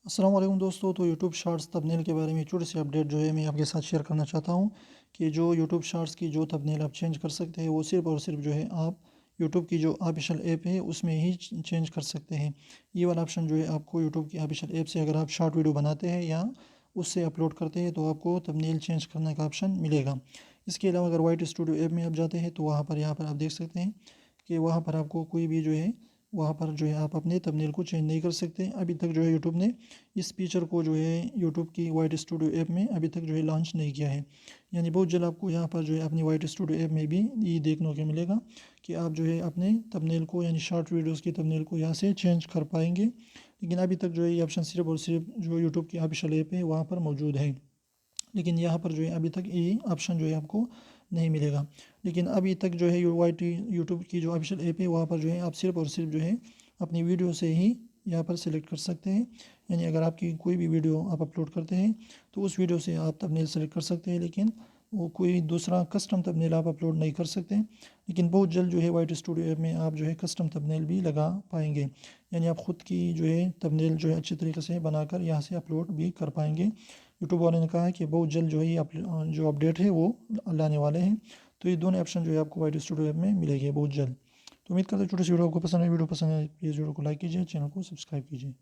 السلام علیکم دوستو، تو یوٹیوب شارٹس تبنیل کے بارے میں چھوٹی سی اپڈیٹ جو ہے میں آپ کے ساتھ شیئر کرنا چاہتا ہوں کہ جو یوٹیوب شارٹس کی جو تبنیل آپ چینج کر سکتے ہیں وہ صرف اور صرف جو ہے آپ یوٹیوب کی جو آفیشیل ایپ ہے اس میں ہی چینج کر سکتے ہیں۔ یہ والا آپشن جو ہے آپ کو یوٹیوب کی آفیشیل ایپ سے اگر آپ شارٹ ویڈیو بناتے ہیں یا اس سے اپلوڈ کرتے ہیں تو آپ کو تبنیل چینج کرنے کا آپشن ملے گا۔ اس کے علاوہ اگر وائٹ اسٹوڈیو ایپ میں آپ جاتے ہیں تو یہاں پر آپ دیکھ سکتے ہیں کہ وہاں پر آپ کو کوئی بھی جو ہے وہاں پر جو ہے آپ اپنے تبنیل کو چینج نہیں کر سکتے۔ ابھی تک جو ہے یوٹیوب نے اس فیچر کو جو ہے یوٹیوب کی وائٹ اسٹوڈیو ایپ میں ابھی تک جو ہے لانچ نہیں کیا ہے، یعنی بہت جلد آپ کو یہاں پر جو ہے اپنی وائٹ اسٹوڈیو ایپ میں بھی یہ دیکھنے کو ملے گا کہ آپ جو ہے اپنے تبنیل کو یعنی شارٹ ویڈیوز کی تبنیل کو یہاں سے چینج کر پائیں گے۔ لیکن ابھی تک جو ہے یہ آپشن صرف اور صرف جو یوٹیوب کی آفیشیل ایپ ہے وہاں پر موجود ہے، لیکن یہاں پر جو ہے ابھی تک یہ آپشن جو ہے آپ کو نہیں ملے گا۔ لیکن ابھی تک جو ہے یوٹیوب کی جو آفیشیل ایپ ہے وہاں پر جو ہے آپ صرف اور صرف جو ہے اپنی ویڈیو سے ہی یہاں پر سلیکٹ کر سکتے ہیں، یعنی اگر آپ کی کوئی بھی ویڈیو آپ اپلوڈ کرتے ہیں تو اس ویڈیو سے آپ تبنیل سلیکٹ کر سکتے ہیں، لیکن وہ کوئی دوسرا کسٹم تبنیل آپ اپلوڈ نہیں کر سکتے۔ لیکن بہت جلد جو ہے وائٹ اسٹوڈیو ایپ میں آپ جو ہے کسٹم تبنیل بھی لگا پائیں گے، یعنی آپ خود کی جو ہے تبنیل جو ہے اچھی طریقے سے بنا کر یہاں سے اپلوڈ بھی کر پائیں گے۔ یوٹیوب والے نے کہا ہے کہ بہت جلد جو ہے یہ جو اپڈیٹ ہے وہ لانے والے ہیں، تو یہ دونوں آپشن جو ہے آپ کو وائٹ اسٹوڈیو ایپ میں ملے گے بہت جلد۔ تو امید کرتے ہیں چھوٹی سی ویڈیو آپ کو پسند ہے۔ ویڈیو پسند ہے پلیز ویڈیو کو لائک کیجیے، چینل کو سبسکرائب کیجیے۔